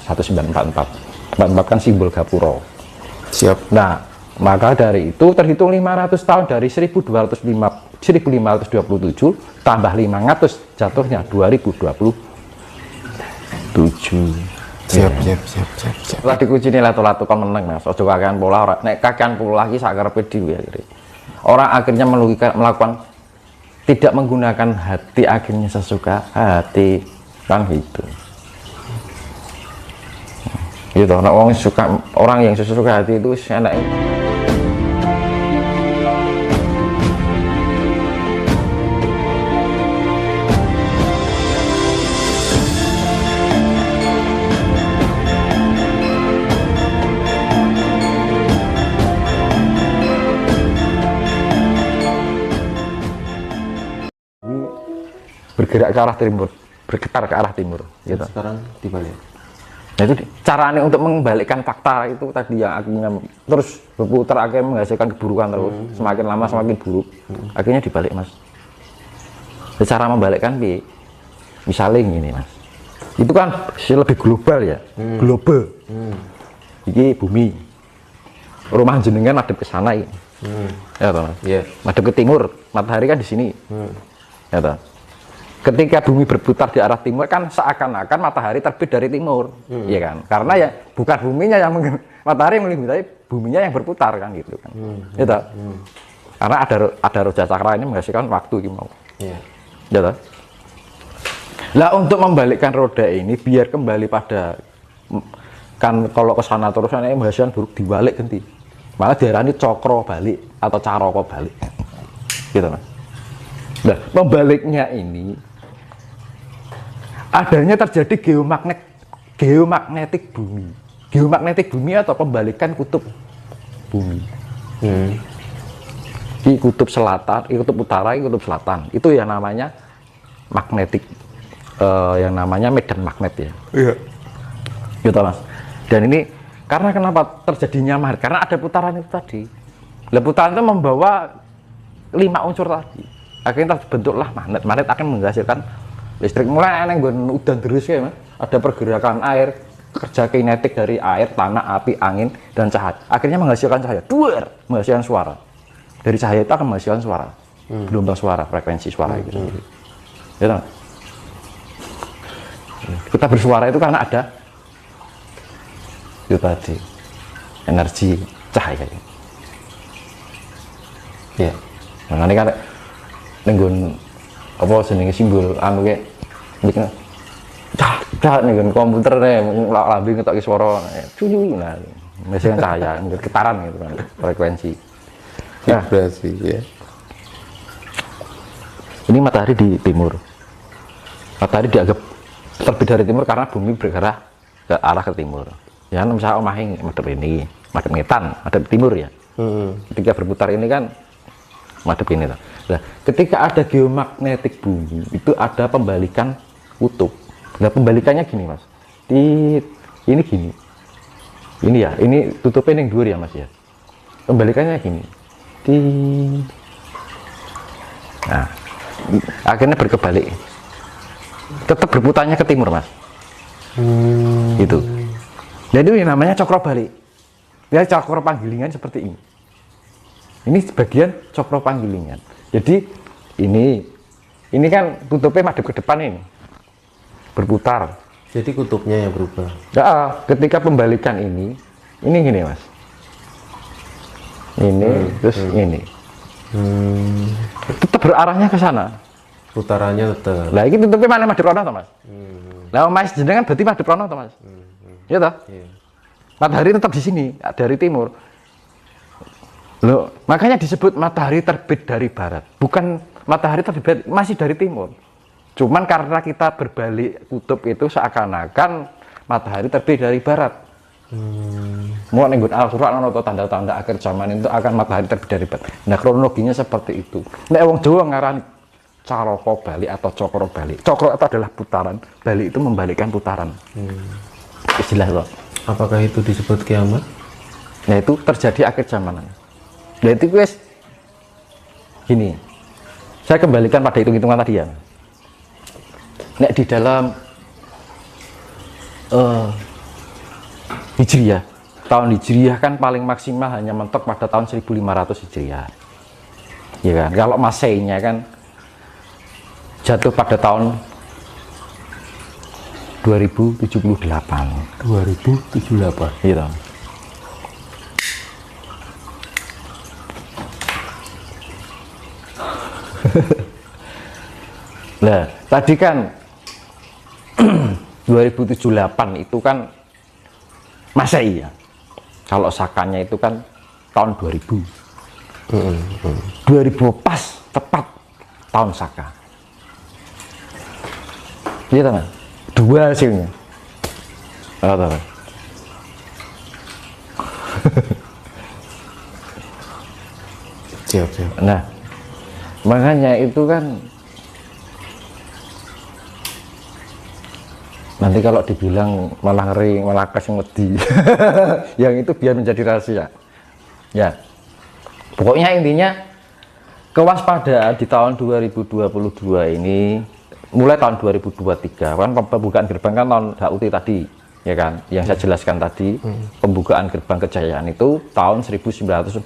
1944. 44 kan simbol Gapura. Siap. Nah, maka dari itu terhitung 500 tahun dari 1527 tambah 500 jatuhnya 2027. Siap. Setelah dikunci nih lato-lato kan meneng Mas. Ojo kakean pola ora. Nek kakean pola iki sakarepe dhewe akhirnya. Orang akhirnya melakukan tidak menggunakan hati, akhirnya sesuka hati kan gitu. Gitu. Nah, orang yang sesuka hati itu enak. Bergerak ke arah timur, bergetar ke arah timur gitu. Sekarang dibalik. Nah, itu caranya untuk membalikkan fakta itu tadi yang akhirnya terus berputar, akhirnya menghasilkan keburukan terus, semakin lama semakin buruk, akhirnya dibalik Mas. Cara membalikkan misalnya gini Mas, itu kan lebih global ya, global. Ini bumi, rumah jenengan madep ke sana ya, ya toh Mas. Yeah. Madep ke timur, matahari kan di sini, ya toh. Ketika bumi berputar di arah timur kan seakan-akan matahari terbit dari timur, ya kan? Karena ya bukan buminya yang matahari yang meliputi, buminya yang berputar kan gitu kan, gitu. Karena ada roda cakra ini menghasilkan waktu gitu mau, gitu. Lah untuk membalikkan roda ini biar kembali pada kan kalau ke sana terus ini menghasilkan buruk dibalik ganti, malah diarani cokro balik atau caroko balik, gitu Mas. Nah membaliknya ini adanya terjadi geomagnetik bumi. Geomagnetik bumi atau pembalikan kutub bumi. Di kutub selatan, di kutub utara, di kutub selatan. Itu yang namanya magnetik, yang namanya medan magnet ya. Iya. Gitu Mas. Dan ini karena kenapa terjadinya magnet? Karena ada putaran itu tadi. Lah putaran itu membawa 5 unsur tadi. Akhirnya terbentuklah magnet. Magnet akan menghasilkan listrik. Mulai neng udan terus ya Mas. Ada pergerakan air, kerja kinetik dari air, tanah, api, angin, dan cahaya. Akhirnya menghasilkan cahaya. Menghasilkan suara. Dari cahaya itu akan menghasilkan suara. Gelombang suara, frekuensi suara gitu. Ya, kita bersuara itu karena ada itu tadi energi cahaya. Ya. Nah, ini kan nenggon apa jenenge simbol anu ke bikin cah nih komputer nih lambi ngetoki suara cuyu nah mesin cahaya getaran gitu kan frekuensi vibrasi ya. Ini matahari di timur, matahari dianggap terbit dari timur karena bumi bergerak ke arah ke timur ya. Misalnya omahing madep ini madep ngetan madep timur ya. Ketika berputar ini kan madep ini. Nah, ketika ada geomagnetik bumi itu ada pembalikan kutub. Nah, pembalikannya gini Mas. Ini gini. Ini ya, ini tutupnya yang dhuwur ya Mas ya. Pembalikannya gini. Nah, akhirnya berkebalik. Tetap berputarnya ke timur Mas. Itu. Jadi ini namanya cokro balik. Ya cokro panggilingan seperti ini. Ini sebagian cokro panggilingan. Jadi ini kan tutupnya madep ke depan ini. Berputar. Jadi kutubnya yang berubah. Ya, ketika pembalikan ini gini Mas. Ini terus ini. Tetap berarahnya ke sana. Putarannya tetap. Lah ini tutupnya mana madep rono toh Mas? Lah Mas jenengan berarti madep rono toh Mas? Ya toh? Iya. Matahari tetap di sini dari timur. Loh, makanya disebut matahari terbit dari barat. Bukan matahari terbit masih dari timur. Cuman karena kita berbalik kutub itu seakan-akan matahari terbit dari barat. Mau nenggut Al-Qur'an atau tanda-tanda akhir zaman itu akan matahari terbit dari barat. Nah kronologinya seperti itu. Nek wong Jawa ngarani caroko balik atau cokro balik. Cokro itu adalah putaran, balik itu membalikkan putaran. Istilah loh. Apakah itu disebut kiamat? Nah itu terjadi akhir zaman. Nah itu guys, gini, saya kembalikan pada hitung-hitungan tadi ya. Nek di dalam Hijriah. Tahun Hijriah kan paling maksimal hanya mentok pada tahun 1500 Hijriah. Ya kan? Kalau Maseinya kan jatuh pada tahun 2078. 2078. Gitu. Nah, tadi kan 2078 itu kan Masehi ya. Kalau Sakanya itu kan tahun 2000. 2000 pas tepat tahun Saka. Iya kan? Dua hasilnya. Siap. Nah, makanya itu kan nanti kalau dibilang malah ngeri, malah kasih wedi. Yang itu biar menjadi rahasia. Ya. Pokoknya intinya kewaspadaan di tahun 2022 ini mulai tahun 2023 kan pembukaan gerbang kan tahun HUT tadi ya kan yang saya jelaskan tadi. Pembukaan gerbang kejayaan itu tahun 1944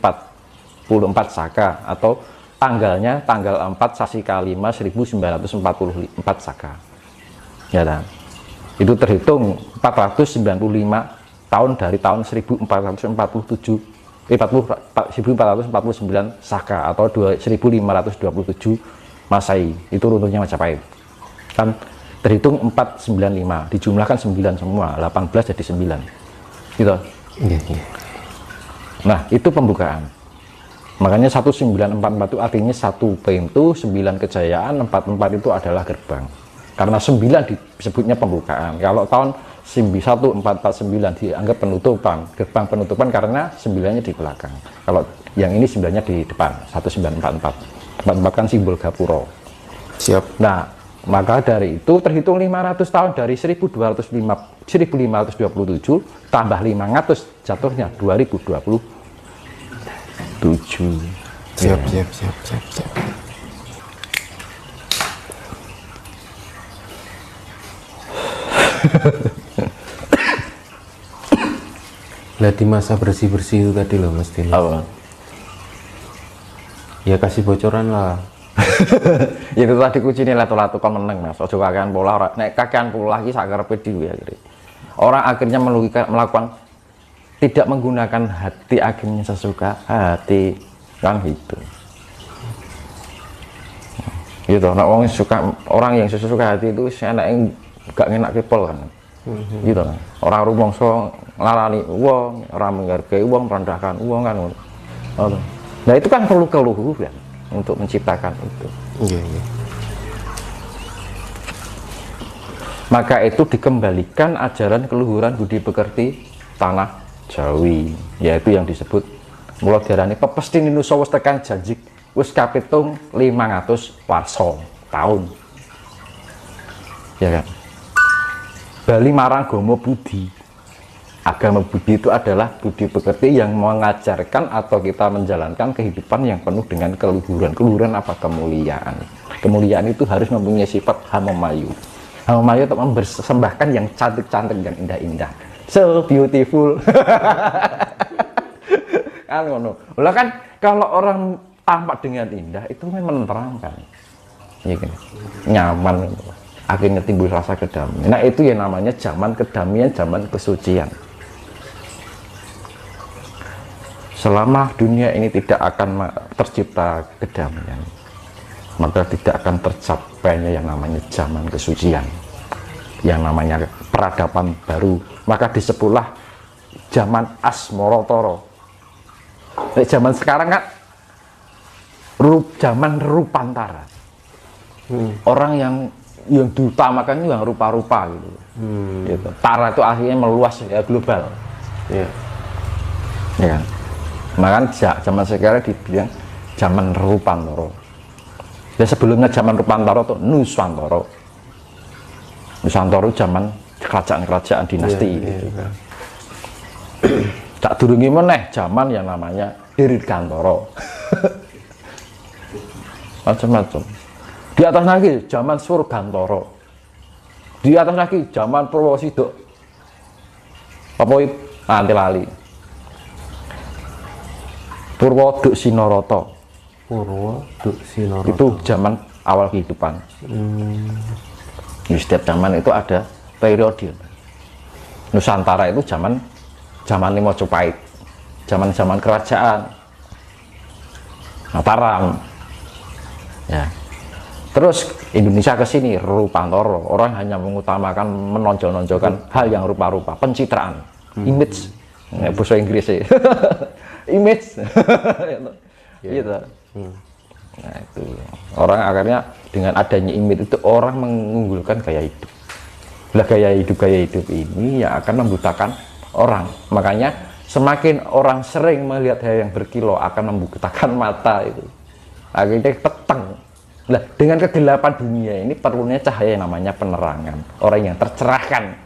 Saka atau tanggalnya tanggal 4 Sasi Kalima 1944 Saka ya kan. Itu terhitung 495 tahun dari tahun 1449 Saka atau 1527 Masehi. Itu runtuhnya Majapahit kan terhitung 495 dijumlahkan 9 semua 18 jadi 9 gitu. Nah itu pembukaan, makanya 1944 itu artinya satu pintu, 9 kejayaan, 44 itu adalah gerbang karena 9 disebutnya pembukaan. Kalau tahun 1449 dianggap penutupan, gerbang penutupan karena 9-nya di belakang. Kalau yang ini 9-nya di depan, 1944 kan simbol Gapura. Siap. Nah maka dari itu terhitung 500 tahun dari 1527 tambah 500 jatuhnya 2027. Siap. Lah di masa bersih-bersih itu tadi loh Mas Dino. Apa? Ya kasih bocoran lah. Itu tadi kucine latu-latu kon meneng Mas. Aja kakean pola ora. Nek kakean pola iki sak karepe dhewe akhirnya. Orang akhirnya melakukan tidak menggunakan hati, akhirnya sesuka hati kan gitu. Gitu. Nah, orang yang sesuka hati itu enake gak ngenak kepol kan. Gitu kan. Orang rumangsa nglarani wong, orang menghargai wong, merendahkan wong kan. Nah, itu kan perlu keluhuran untuk menciptakan itu. Iya. Maka itu dikembalikan ajaran keluhuran budi pekerti tanah Jawi, yaitu yang disebut mula diarani pepesti ninusa wis tekan janji wis kapitung 500 warsa tahun. Ya kan? Bali marang Gomo Budi. Agama Budi itu adalah budi pekerti yang mengajarkan atau kita menjalankan kehidupan yang penuh dengan keluhuran. Keluhuran apa? Kemuliaan. Kemuliaan itu harus mempunyai sifat hamamayu. Hamamayu untuk mempersembahkan yang cantik-cantik, yang indah-indah. So beautiful. Kan ngono. Lah kan kalau orang tampak dengan indah itu memang menerangkan. Ya kan? Nyaman. Akhirnya timbul rasa kedamaian. Nah itu yang namanya zaman kedamaian, zaman kesucian. Selama dunia ini tidak akan tercipta kedamaian, maka tidak akan tercapainya yang namanya zaman kesucian, yang namanya peradaban baru. Maka disebutlah zaman Asmorotoro. Zaman sekarang kan zaman Rupantara. Orang yang diutamakan itu yang rupa-rupa gitu. Gitu. Tara itu akhirnya meluas ya, global. Ya kan? Maka zaman sekarang dibilang zaman Rupantara. Ya sebelumnya zaman Rupantara itu Nuswantara. Nuswantara zaman kerajaan-kerajaan dinasti. Gitu. Tak durungi meneh zaman yang namanya Dirgantara. Macam-macam. Di atas lagi zaman Surgantara. Di atas lagi zaman Purwosidok. Apa Anti lali. Purwo Duk Sinoroto. Purwo Duk Sinoroto. Itu zaman awal kehidupan. Di setiap zaman itu ada periode. Nusantara itu zaman Majapahit, zaman kerajaan Mataram. Ya. Terus Indonesia ke sini Rupantoro, orang hanya mengutamakan menonjol-nonjolkan hal yang rupa-rupa, pencitraan, image, bahasa Inggris sih. Image. Gitu. Nah, itu orang akhirnya dengan adanya image itu orang mengunggulkan gaya hidup. Lah gaya hidup ini yang akan membutakan orang. Makanya semakin orang sering melihat hal yang berkilau akan membutakan mata itu. Akhirnya peteng. Lah dengan kegelapan dunia ini perlunya cahaya yang namanya penerangan. Orang yang tercerahkan,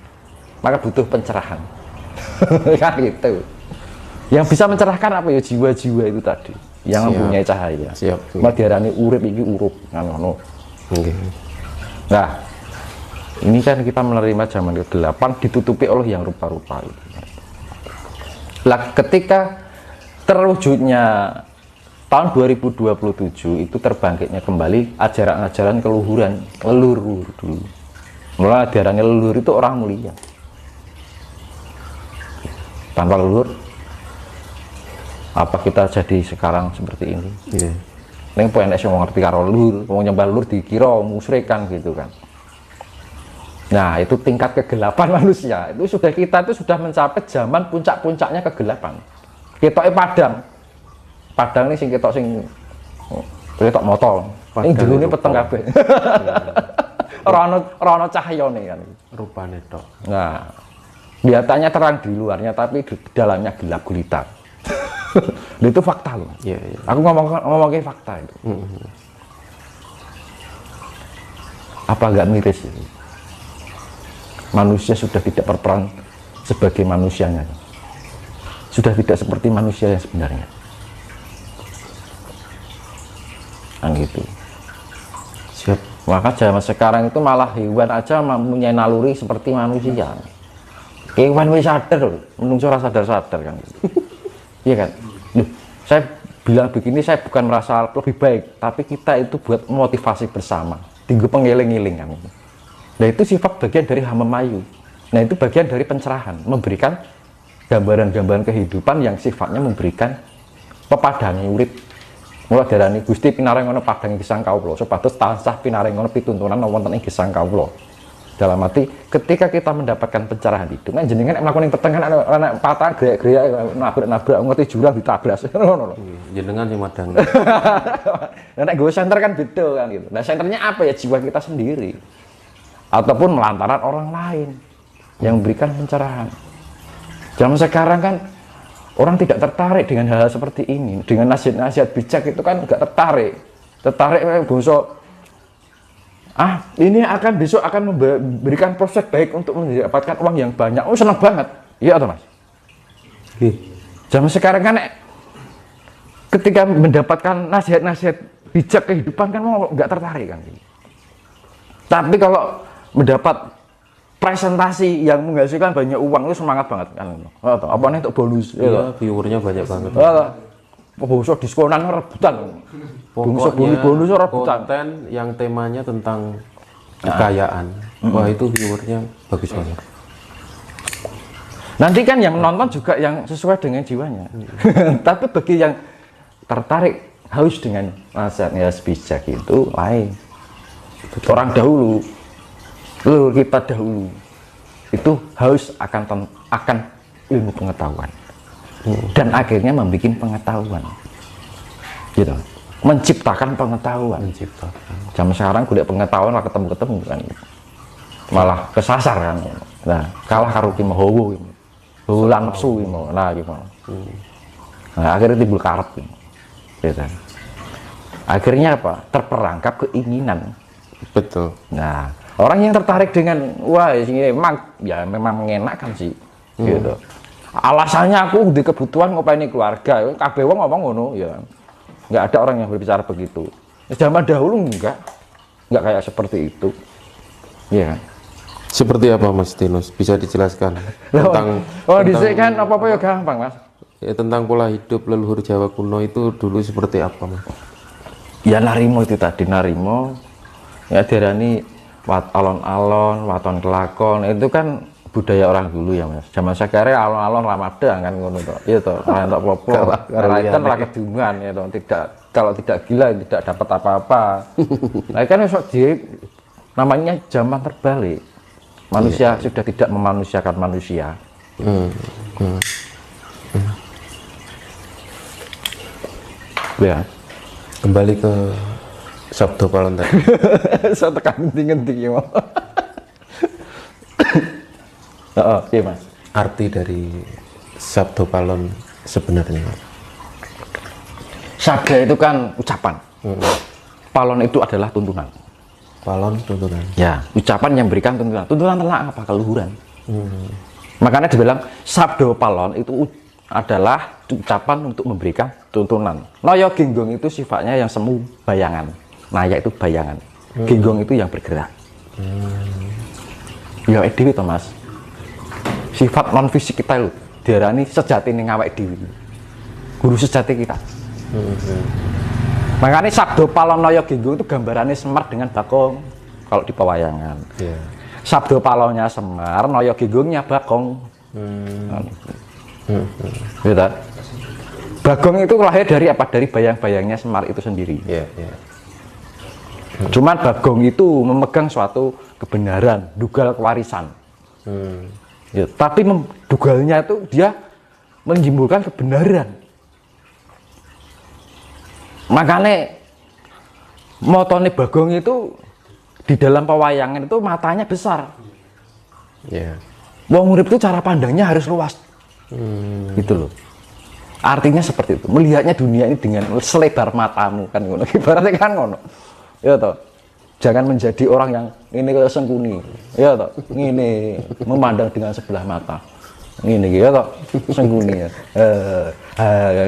maka butuh pencerahan. Kan gitu. Yang bisa mencerahkan apa ya, jiwa-jiwa itu tadi yang mempunyai cahaya. Siap. Diarani urip iki urup ngono. Okay. Nah, ini kan kita menerima zaman ke-8 ditutupi oleh yang rupa-rupa itu. Lah ketika terwujudnya tahun 2027 itu terbangkitnya kembali ajaran-ajaran keluhuran, leluhur dulu. Mulai diarani leluhur itu orang mulia. Tanpa leluhur, apa kita jadi sekarang seperti ini? Yeah. Neng poin yang ngerti karo leluhur, mau nyembah leluhur dikira musyrik kan gitu kan. Nah itu tingkat kegelapan manusia. Kita itu sudah mencapai zaman puncak-puncaknya kegelapan. Ketoknya Padang ini sing ketok motor. Ini dulu ini peteng kabeh. Ora ono cahayane kan. Rupane tok. Nah, kelihatannya terang di luarnya tapi di dalamnya gelap gulita. Itu fakta loh. Iya, iya. Aku ngomongin fakta itu. Apa enggak miris itu? Manusia sudah tidak berperan sebagai manusianya. Sudah tidak seperti manusia yang sebenarnya. Kan gitu. Siap. Maka zaman sekarang itu malah hewan aja mempunyai naluri seperti manusia. Hewan wis sadar loh, menungso ora sadar-sadar kan. Iya kan? Loh, saya bilang begini saya bukan merasa lebih baik, tapi kita itu buat motivasi bersama. Tinggu pengiling-iling kan. Nah itu sifat bagian dari Hamemayu. Nah itu bagian dari pencerahan, memberikan gambaran-gambaran kehidupan yang sifatnya memberikan pepadangan urip. Mulai darani Gusti pinaring ana padang gesang kawula supados tansah pinaring ana pituntunan wonten ing gesang kawula. Dalam arti ketika kita mendapatkan pencerahan hidup kan jenengan mlakukan ing petengan ana patah grek-grek nabrak ngerti jurang ditablas ngono lho. Jenengan sing madang. Nek nggo senter kan beda kan gitu. Nah senternya apa ya, jiwa kita sendiri ataupun melantaran orang lain yang memberikan pencerahan. Zaman sekarang kan orang tidak tertarik dengan hal-hal seperti ini, dengan nasihat-nasihat bijak itu kan nggak tertarik bosok. Ini akan besok akan memberikan prospek baik untuk mendapatkan uang yang banyak. Oh senang banget, iya atau mas? Zaman sekarang kan ketika mendapatkan nasihat-nasihat bijak kehidupan kan mau nggak tertarik kan. Tapi kalau mendapat presentasi yang menghasilkan banyak uang itu semangat banget kan. Apa nih untuk bonus? Iya, viewernya banyak banget. Bosok diskonan rebutan. Pokoknya bonus rebutan. Konten yang temanya tentang kekayaan. Wah itu viewernya bagus banget. Nanti kan yang menonton juga yang sesuai dengan jiwanya. Tapi bagi yang tertarik haus dengan nasihatnya bijak itu lain. Orang dahulu, leluhur kita dahulu itu haus akan ilmu pengetahuan dan akhirnya membuat pengetahuan, gitu, menciptakan pengetahuan. Zaman sekarang kuliah pengetahuan lah ketemu kan, malah kesasar kan. Nah kalah karo ki mahawa gitu, hulan nafsu gitu, nah gitu. Nah akhirnya timbul karep gitu. Akhirnya apa? Terperangkap keinginan. Betul. Nah orang yang tertarik dengan wah ini memang mengenakan sih, gitu. Alasannya aku di kebutuhan ngopeni keluarga, kabeh wong ngomong ngono ya. Nggak ada orang yang berbicara begitu. Zaman dahulu enggak kayak seperti itu, ya. Seperti apa Mas Tinus? Bisa dijelaskan tentang dhisik kan apa-apa ya gampang, Mas. Ya, tentang pola hidup leluhur Jawa kuno itu dulu seperti apa, Mas? Ya narimo itu tadi, narimo ya diarani alon-alon, waton kelakon, itu kan budaya orang dulu ya, Mas. Zaman sekarang alon-alon Ramadan kan ngono to. Iya to, ora entuk apa-apa. Kan ora kedungan ya to. Kalau tidak gila tidak dapat apa-apa. Nah kan namanya zaman terbalik. Manusia sudah tidak memanusiakan manusia. Ya, kembali ke Sabdo Palon tadi. Saya tekan ngendi-ngendi ya. Iya Mas. Arti dari Sabdo Palon sebenarnya. Sabda itu kan ucapan. Palon itu adalah tuntunan. Palon tuntunan. Ya, ucapan yang berikan tuntunan. Tuntunan tentang apa? Keluhuran. Makanya dibilang Sabdo Palon itu adalah ucapan untuk memberikan tuntunan. Noyo Genggong itu sifatnya yang semu bayangan. Naya itu bayangan. Genggong itu yang bergerak. Ya dewi to Mas. Sifat non fisik kita itu diarani sejati ning awake dhewe. Guru sejati kita. Makanya Sabdo Palon Noyo Genggong itu gambarannya Semar dengan Bakong kalau di pewayangan. Sabdo Palonnya Semar, Noyo Genggongnya Bakong. Gitu. Bagong itu lahir dari apa? Dari bayang-bayangnya Semar itu sendiri. Cuman Bagong itu memegang suatu kebenaran, dugal kewarisan. Ya, tapi dugalnya itu dia menyimpulkan kebenaran. Makanya motone Bagong itu di dalam pewayangan itu matanya besar. Wong urip itu cara pandangnya harus luas. Gitu loh. Artinya seperti itu. Melihatnya dunia ini dengan selebar matamu kan ngono. Ibaratnya kan ngono. Ya toh. Jangan menjadi orang yang ini kayak sengkuni. Ya toh. Ngene memandang dengan sebelah mata. Ngene iki ya toh. Sengkuni ya.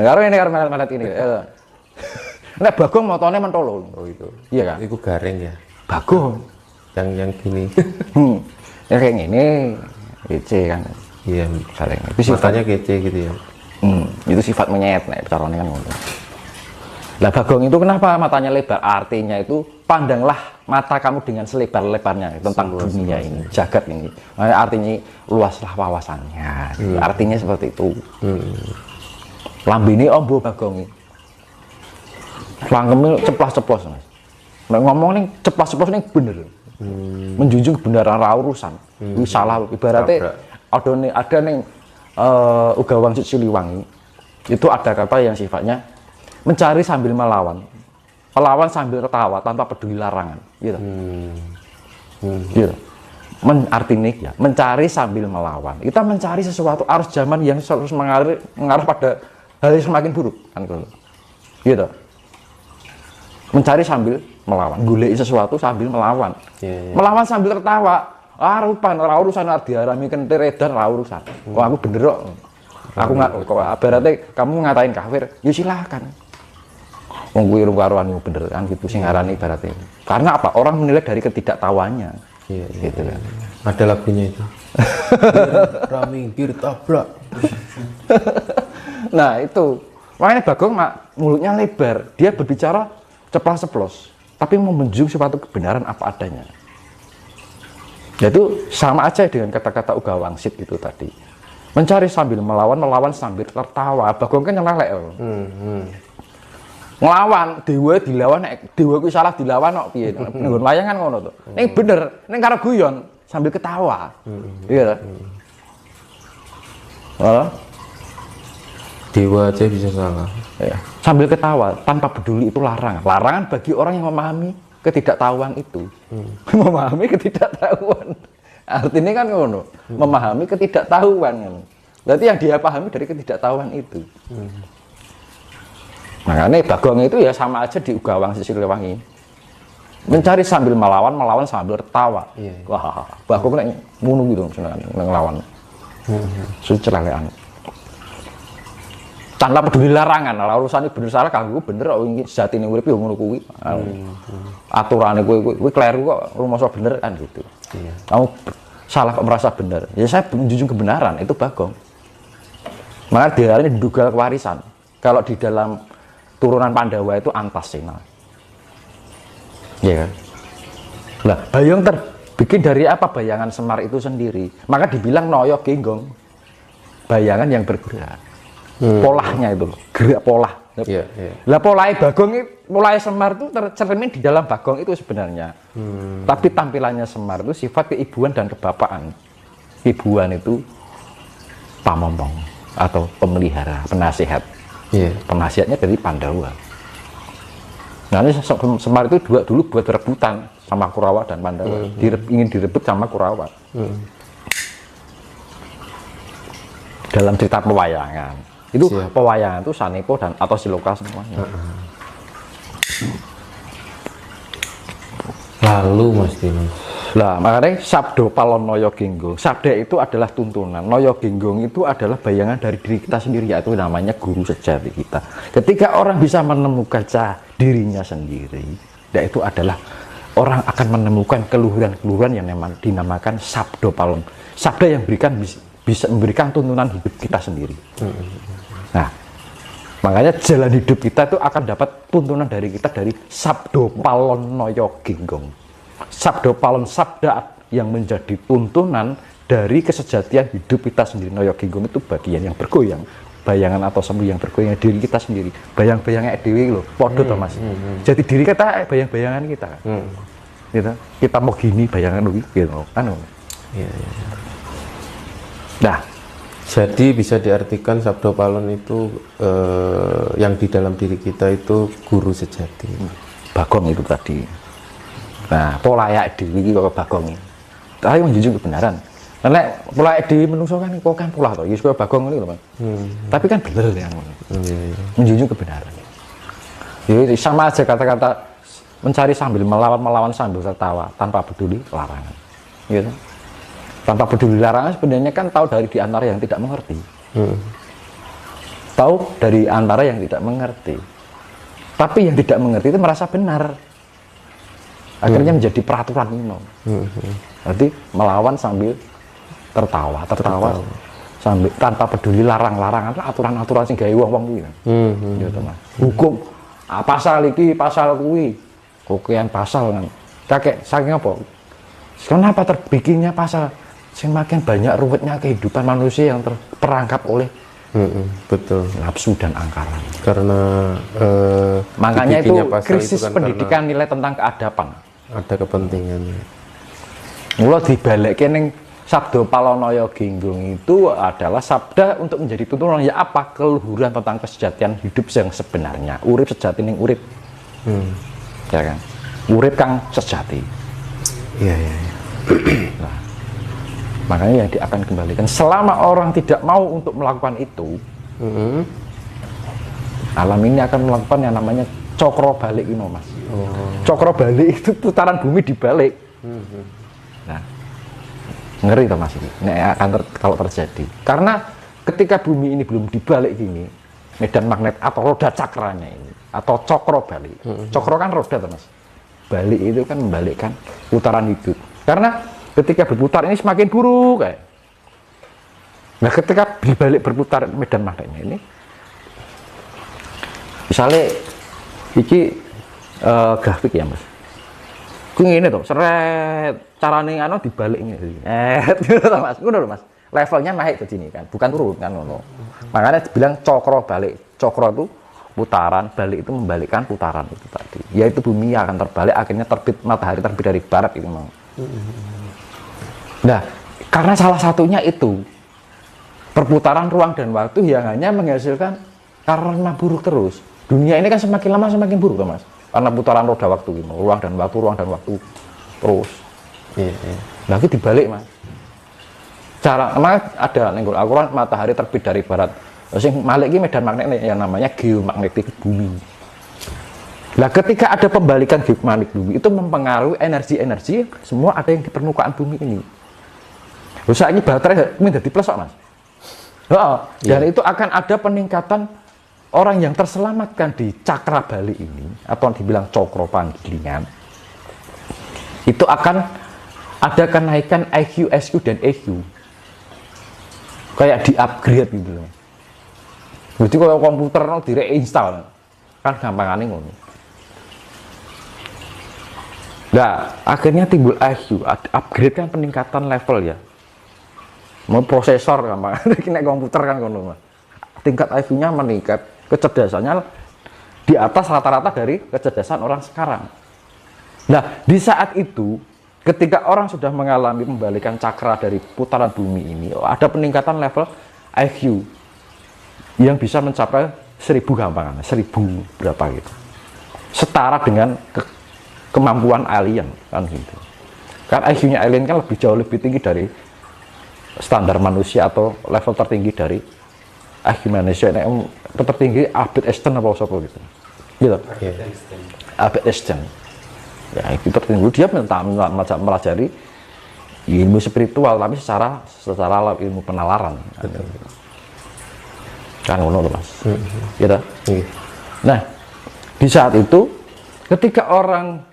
Karo ini karo melet ini. Ya. Nek Bagong motone mentolo. Oh itu. Iya kan? Itu garing ya. Bagong. Yang gini. Ya kayak gini. Kece kan. Iya, garing. Itu matanya kece gitu ya. Itu sifat menyayat, nek carane kan ngono. Lah Bagong itu kenapa matanya lebar? Artinya itu pandanglah mata kamu dengan selebar-lebarnya tentang dunia ini, jagat ini. Artinya luaslah wawasannya. Artinya seperti itu. Lambene ombo Bagong. Langkeme ceplas-ceplos, Mas. Nek ngomong ning ceplas-ceplos ning bener. Menjunjung kebenaran ra urusan. Kuwi salah ibaratnya ada ning Ugawang Siliwangi. Itu ada kata yang sifatnya mencari sambil melawan. Melawan sambil tertawa tanpa peduli larangan, gitu. Gitu. Artinya ya, mencari sambil melawan. Kita mencari sesuatu arus zaman yang terus mengarah pada hal yang semakin buruk kan gitu. Mencari sambil melawan, golek sesuatu sambil melawan. Melawan sambil tertawa. Rupan ora urusan diarami kentir edan ora urusan. Wah aku bener kok. Aku nggak kok berarti kamu ngatain kafir, ya silakan. Wong kuwi karo-karoanmu bener kan gitu sing ngarani ibaratnya. Karena apa? Orang menilai dari ketidaktahuannya. Gitu kan. Ada lagunya itu. Minggir tabrak. Nah, itu. Makanya Bagong mulutnya lebar. Dia berbicara ceplas-ceplos, tapi menjunjung suatu kebenaran apa adanya. Yaitu sama aja dengan kata-kata Ugawangsit itu tadi. Mencari sambil melawan, melawan sambil tertawa. Bagong kan nyelelek. Nglawan, dewa dilawan, dewa kuwi salah dilawan kok piye. Nggon wayangan ngono to. Ning bener, ning karo guyon sambil ketawa. Iya. Dewa aja bisa salah. Ya. Sambil ketawa, tanpa peduli itu larangan. Larangan bagi orang yang memahami ketidaktahuan itu. Memahami ketidaktahuan. Artinya kan ngono, memahami ketidaktahuan kan. Berarti yang dia pahami dari ketidaktahuan itu. Makanya Bagong itu ya sama aja di Ugawang Siliwangi. Mencari sambil melawan, melawan sambil tertawa. Wah, Bagong nek ngono gitu seneng nglawan. Sucelelean. Tanpa peduli larangan, lah urusane bener salah kanggo bener kok iki sejatine urip yo ngono kuwi. Aturane kowe kleru kok rumoso bener kan gitu. Kamu salah kok merasa benar. Ya saya menjunjung kebenaran, itu Bagong. Maka diarani dugal kewarisan. Kalau di dalam turunan Pandawa itu Antaséna. Ya kan? Lah, Bayong terbikin dari apa bayangan Semar itu sendiri. Maka dibilang Noyo Genggong. Bayangan yang bergerak. Polanya itu, gerak pola. Iya, iya. Lah polanya Bagong itu, polanya Semar itu tercermin di dalam Bagong itu sebenarnya. Tapi tampilannya Semar itu sifat keibuan dan kebapaan. Ibuan itu pamompong atau pemelihara, penasihat. Iya. Penasihatnya dari Pandawa. Nah ini Semar itu dulu buat rebutan sama Kurawa dan Pandawa. Ingin direbut sama Kurawa. Dalam cerita pewayangan. Itu pewayangan itu Sanepo dan atau Siloka semuanya. Lalu Mas Dimas. Lah makanya Sabdo Palon Noyo Genggong. Sabda itu adalah tuntunan. Noyo Genggong itu adalah bayangan dari diri kita sendiri, yaitu namanya guru sejati kita. Ketika orang bisa menemukan dirinya sendiri, yaitu adalah orang akan menemukan keluhuran-keluhuran yang dinamakan Sabdo Palon. Sabda yang bisa memberikan tuntunan hidup kita sendiri. Nah, makanya jalan hidup kita itu akan dapat tuntunan dari kita dari Sabdo Palon Noyo Genggong. Sabdo Palon sabda yang menjadi tuntunan dari kesejatian hidup kita sendiri. Noyo Genggong itu bagian yang bergoyang, bayangan atau semu yang bergoyang diri kita sendiri. Bayang-bayangnya dewi loh, podo toh Mas. Jadi diri kita bayang-bayangan kita. Gitu. Kita mau gini bayangan lu gitu kan. Iya, iya. Nah, jadi bisa diartikan Sabdo Palon itu yang di dalam diri kita itu guru sejati. Bagong itu tadi. Nah, pola ya dewi kok Bagong ini. Tapi menjunjung kebenaran. Karena pola dewi menungso kan kok kan pola toh. Yus Bagong ini loh, Mas. Tapi kan bener yang menjunjung kebenaran. Jadi sama aja kata-kata mencari sambil melawan sambil tertawa tanpa peduli larangan. Gitu. Tanpa peduli larangan sebenarnya kan tahu dari di antara yang tidak mengerti. Tahu dari antara yang tidak mengerti. Tapi yang tidak mengerti itu merasa benar. Akhirnya menjadi peraturan ini. Berarti melawan sambil tertawa sambil tanpa peduli larangan aturan-aturan sing gawe wong-wong kuwi. Gitu Mas. Hukum pasal iki, pasal kuwi. Kokean pasal kan. Kakek saking apa? Kenapa terbikinnya pasal? Semakin banyak ruwetnya kehidupan manusia yang terperangkap oleh betul, nafsu dan angkaran. Karena makanya itu krisis itu kan pendidikan nilai tentang keadapan. Ada kepentingannya. Mula dibalik ning Sabdo Palon Noyo Genggong itu adalah sabda untuk menjadi tuntunan ya apa keluhuran tentang kesejatian hidup yang sebenarnya. Urip sejati ning urip. Ya kan? Urip kang sejati. Iya, iya, iya. Nah, makanya yang akan kembalikan selama orang tidak mau untuk melakukan itu, alam ini akan melakukan yang namanya cokro balik ini Mas. Cokro balik itu putaran bumi dibalik. Nah, ngeri toh Mas ini. Ini akan kalau terjadi. Karena ketika bumi ini belum dibalik gini, medan magnet atau roda cakranya ini atau cokro balik. Cokro kan roda toh Mas. Balik itu kan membalikkan putaran hidup. Karena ketika berputar ini semakin buruk kayak. Nah, ketika dibalik berputar medan magnetnya ini, misalnya iki grafik ya Mas. Ku ngene to, seret carane anu dibalik ngene. Gitu to Mas. Ngono lho Mas. Levelnya naik ke sini kan, bukan turun kan ngono. Makanya dibilang cokro balik. Cokro itu putaran, balik itu membalikkan putaran itu tadi. Yaitu bumi akan terbalik, akhirnya terbit matahari terbit dari barat itu mau. Nah, karena salah satunya itu perputaran ruang dan waktu yang hanya menghasilkan karena buruk terus. Dunia ini kan semakin lama semakin buruk kan Mas. Karena putaran roda waktu gitu, ruang dan waktu terus. Iya, iya. Nah, itu dibalik Mas. Cara ada nenggol Al-Qur'an matahari terbit dari barat. Sing malik iki medan magnet yang namanya geomagnetik bumi. Nah, ketika ada pembalikan geomagnetik bumi itu mempengaruhi energi-energi semua ada yang di permukaan bumi ini. Terus ini baterai menjadi plus Mas. Dan itu akan ada peningkatan orang yang terselamatkan di cakra balik ini atau dibilang cokro panggilingan. Itu akan ada kenaikan IQ, SQ dan EQ. Kayak di-upgrade gitu loh. Jadi kalau komputer no di-reinstall kan gampangannya ngono. Nah, akhirnya timbul IQ, upgrade kan peningkatan level ya. Mau prosesor gampang, kena komputer kan ngono. Tingkat IQ-nya meningkat, kecerdasannya di atas rata-rata dari kecerdasan orang sekarang. Nah, di saat itu ketika orang sudah mengalami pembalikan cakra dari putaran bumi ini, ada peningkatan level IQ yang bisa mencapai 1000 gampangan, 1000 berapa gitu. Setara dengan kemampuan alien kan gitu. Kan IQ-nya alien kan jauh lebih tinggi dari standar manusia atau level tertinggi dari IQ manusia. Tertinggi Albert Einstein apa gitu. Gitu. Albert Einstein. Ya, itu tertinggi. Dia mempelajari ilmu spiritual tapi secara ilmu penalaran. Kan ngono Mas. Gitu. Nah, di saat itu ketika orang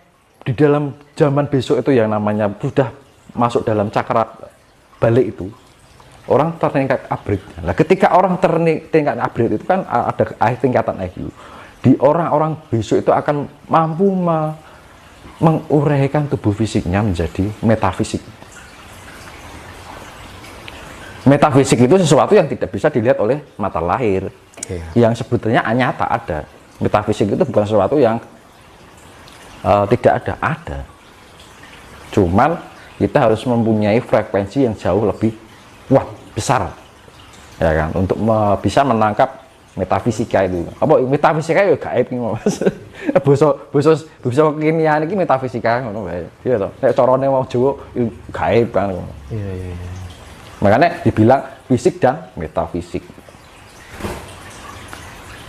di dalam zaman besok itu yang namanya sudah masuk dalam cakra balik itu, orang tertingkat upgrade. Nah, ketika orang tertingkat upgrade itu kan ada tingkatan IQ. Di orang-orang besok itu akan mampu menguraikan tubuh fisiknya menjadi metafisik. Metafisik itu sesuatu yang tidak bisa dilihat oleh mata lahir, yang sebetulnya nyata ada. Metafisik itu bukan sesuatu yang tidak ada. Cuman kita harus mempunyai frekuensi yang jauh lebih kuat, besar, ya kan, untuk bisa menangkap metafisika itu. Apa metafisika ya gaib nih Mas. Basa kimia ini metafisika ngono wae. Iya toh. Nek carane wong Jawa gaib kan. Iya. Makanya dibilang fisik dan metafisik.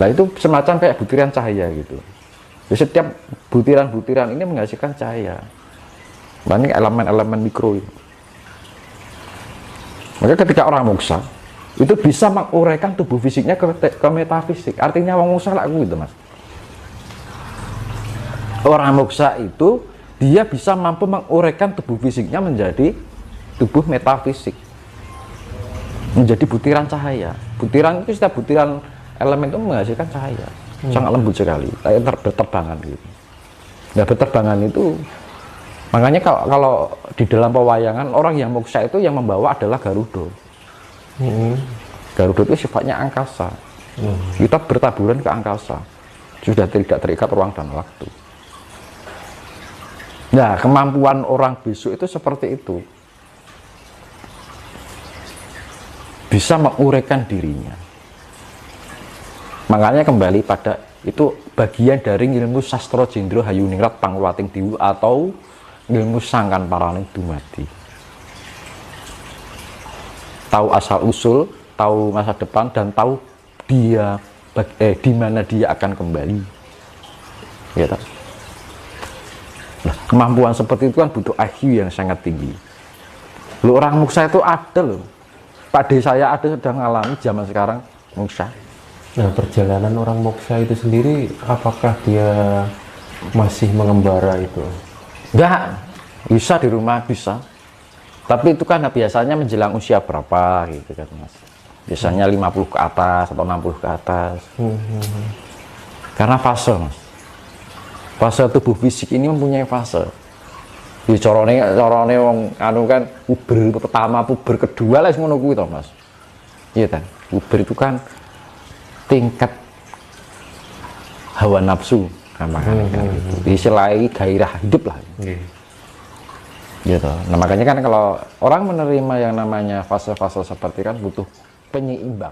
Nah itu semacam kayak butiran cahaya gitu. Jadi setiap butiran-butiran ini menghasilkan cahaya. Banyak elemen-elemen mikro itu. Maka ketika orang moksa itu bisa menguraikan tubuh fisiknya ke metafisik. Artinya orang moksa lah gitu Mas. Orang moksa itu dia bisa mampu menguraikan tubuh fisiknya menjadi tubuh metafisik. Menjadi butiran cahaya. Butiran itu setiap butiran elemen itu menghasilkan cahaya. Sangat lembut sekali, kayak berterbangan gitu. Nah, berterbangan itu makanya kalau di dalam pewayangan orang yang moksa itu yang membawa adalah Garuda. Garuda itu sifatnya angkasa. Kita bertaburan ke angkasa. Sudah tidak terikat ruang dan waktu. Nah, kemampuan orang besok itu seperti itu. Bisa menguraikan dirinya. Makanya kembali pada itu bagian dari ilmu sastra Jendro Hayuningrat Pangluwating Diwu atau ilmu sangkan paraning dumadi. Tahu asal usul, tahu masa depan dan tahu dia di mana dia akan kembali. Ya, nah, kemampuan seperti itu kan butuh IQ yang sangat tinggi. Lu orang moksa itu ada loh. Pak D saya ada sedang mengalami zaman sekarang moksa. Nah, perjalanan orang moksa itu sendiri, apakah dia masih mengembara itu? Enggak, bisa di rumah, bisa. Tapi itu kan biasanya menjelang usia berapa gitu kan Mas. Biasanya 50 ke atas atau 60 ke atas. Karena fase Mas. Fase tubuh fisik ini mempunyai fase. Di corone wong anu kan puber pertama, puber kedua lah ngono kuwi to Mas. Iya kan? Puber itu kan tingkat hawa nafsu namanya kan gitu. Istilahnya gairah hidup lah. Gitu. Nah, makanya kan kalau orang menerima yang namanya fase-fase seperti kan butuh penyeimbang.